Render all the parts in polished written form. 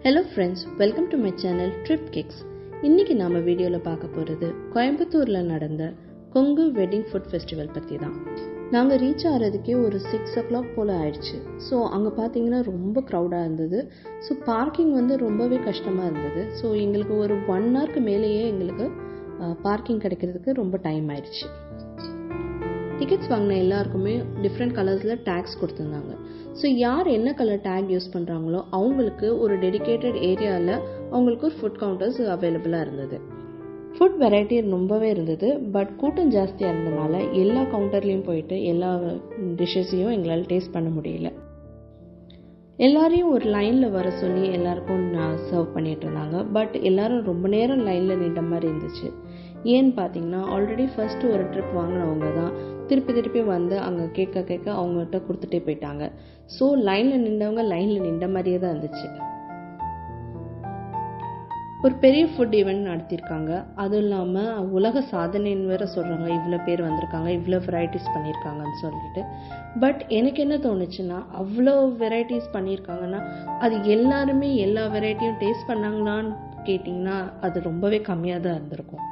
Hello friends, welcome to my channel Trip Kicks. இன்னைக்கு நாம வீடியோல பார்க்க போறது கோயம்புத்தூர்ல நடந்த கொங்கு வெட்டிங் ஃபுட் ஃபெஸ்டிவல் பத்தி தான். நாங்க ரீச் ஆகிறதுக்கே ஒரு 6 o'clock போல ஆயிடுச்சு. ஸோ அங்கே பார்த்தீங்கன்னா ரொம்ப க்ரௌடாக இருந்தது. ஸோ பார்க்கிங் ரொம்பவே கஷ்டமாக இருந்தது. ஸோ எங்களுக்கு ஒரு 1 hourக்கு மேலேயே எங்களுக்கு பார்க்கிங் கிடைக்கிறதுக்கு ரொம்ப டைம் ஆயிடுச்சு. டிக்கெட்ஸ் வாங்கின எல்லாருக்குமே டிஃப்ரெண்ட் கலர்ஸில் டேக்ஸ் கொடுத்துருந்தாங்க. ஸோ யார் என்ன கலர் டேக் யூஸ் பண்ணுறாங்களோ அவங்களுக்கு ஒரு டெடிக்கேட்டட் ஏரியாவில் அவங்களுக்கு ஒரு ஃபுட் கவுண்டர்ஸ் அவைலபிளாக இருந்தது. ஃபுட் வெரைட்டி ரொம்பவே இருந்தது. பட் கூட்டம் ஜாஸ்தியாக இருந்ததுனால எல்லா கவுண்டர்லேயும் போயிட்டு எல்லா டிஷ்ஷஸையும் எங்களால் டேஸ்ட் பண்ண முடியல. எல்லாரையும் ஒரு லைனில் வர சொல்லி எல்லாருக்கும் சர்வ் பண்ணிட்டு இருந்தாங்க. பட் எல்லாரும் ரொம்ப நேரம் லைனில் நின்ற மாதிரி இருந்துச்சு. ஏன்னு பார்த்தீங்கன்னா ஆல்ரெடி ஃபர்ஸ்ட் ஒரு ட்ரிப் வாங்கினவங்க தான் திருப்பி வந்து அங்கே கேட்க அவங்ககிட்ட கொடுத்துட்டே போயிட்டாங்க. ஸோ லைனில் நின்றவங்க லைனில் நின்ற மாதிரியே தான் இருந்துச்சு. ஒரு பெரிய ஃபுட் ஈவெண்ட் நடத்தியிருக்காங்க. அதுவும் இல்லாமல் உலக சாதனைன்னு வேற சொல்கிறாங்க. இவ்வளோ பேர் வந்திருக்காங்க, இவ்வளோ வெரைட்டிஸ் பண்ணியிருக்காங்கன்னு சொல்லிட்டு. பட் எனக்கு என்ன தோணுச்சுன்னா, அவ்வளோ வெரைட்டிஸ் பண்ணியிருக்காங்கன்னா அது எல்லாருமே எல்லா வெரைட்டியும் டேஸ்ட் பண்ணாங்களான்னு கேட்டிங்கன்னா அது ரொம்பவே கம்மியாக தான் இருந்திருக்கும்.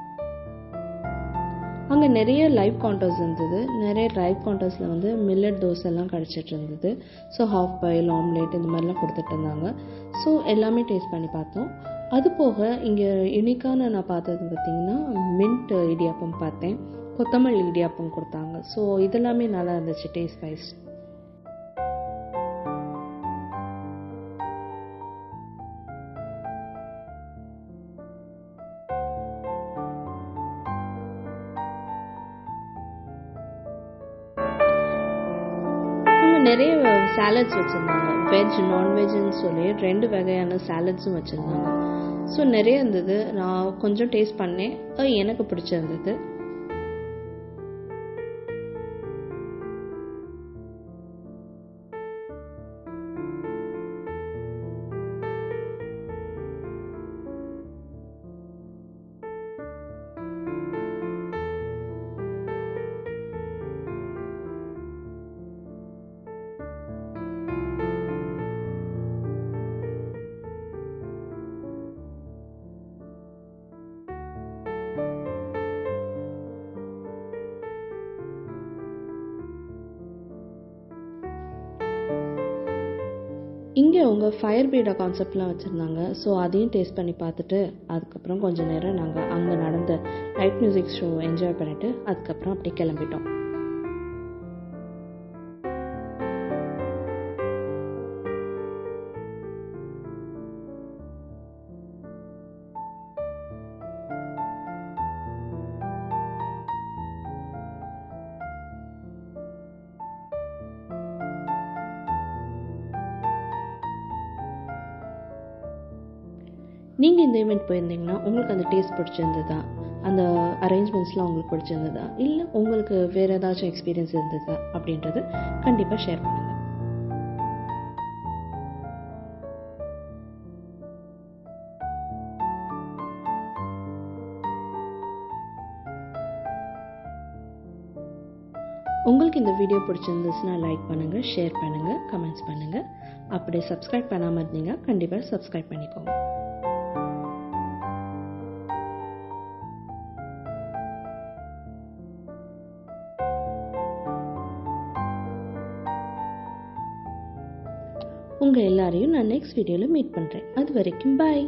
அங்கே நிறைய லைவ் கவுண்டர்ஸ் இருந்தது. நிறைய லைவ் கவுண்டர்ஸில் மில்லட் தோசை எல்லாம் கிடச்சிட்டு இருந்தது. ஸோ ஹாஃப் பாயில், ஆம்லேட் இந்த மாதிரிலாம் கொடுத்துட்டு இருந்தாங்க. ஸோ எல்லாமே டேஸ்ட் பண்ணி பார்த்தோம். அது போக இங்கே யூனிக்கான நான் பார்த்தது பார்த்திங்கன்னா மின்ட் இடியாப்பம் பார்த்தேன். கொத்தமல்லி இடியாப்பம் கொடுத்தாங்க. ஸோ இதெல்லாமே நல்லா இருந்துச்சு டேஸ்ட் வைஸ். நிறைய சாலட்ஸ் வச்சுருந்தாங்க. வெஜ் நான்வெஜ்னு சொல்லி 2 வகையான சாலட்ஸும் வச்சுருந்தாங்க. ஸோ நிறைய இருந்தது. நான் கொஞ்சம் டேஸ்ட் பண்ணேன். எனக்கு பிடிச்சிருந்தது. இங்கே அவங்க ஃபயர் பீடா கான்செப்ட்லாம் வச்சுருந்தாங்க. ஸோ அதையும் டேஸ்ட் பண்ணி பார்த்துட்டு அதுக்கப்புறம் கொஞ்சம் நேரம் நாங்கள் அங்கே நடந்த லைட் மியூசிக் ஷோ என்ஜாய் பண்ணிவிட்டு அதுக்கப்புறம் அப்படியே கிளம்பிட்டோம். நீங்கள் இந்த ஈவெண்ட் போயிருந்தீங்கன்னா உங்களுக்கு அந்த டேஸ்ட் பிடிச்சிருந்ததா, அந்த அரேஞ்ச்மெண்ட்ஸ்லாம் உங்களுக்கு பிடிச்சிருந்ததா, இல்லை உங்களுக்கு வேறு ஏதாச்சும் எக்ஸ்பீரியன்ஸ் இருந்ததா அப்படின்றது கண்டிப்பாக ஷேர் பண்ணுங்கள். உங்களுக்கு இந்த வீடியோ பிடிச்சிருந்துச்சுன்னா லைக் பண்ணுங்கள், ஷேர் பண்ணுங்கள், கமெண்ட்ஸ் பண்ணுங்கள். அப்படியே சப்ஸ்கிரைப் பண்ணாமல் இருந்தீங்க கண்டிப்பாக சப்ஸ்கிரைப் பண்ணிக்கோங்க. உங்கள் எல்லாரையும் நான் நெக்ஸ்ட் வீடியோவில் மீட் பண்ணுறேன். அது வரைக்கும் பாய்.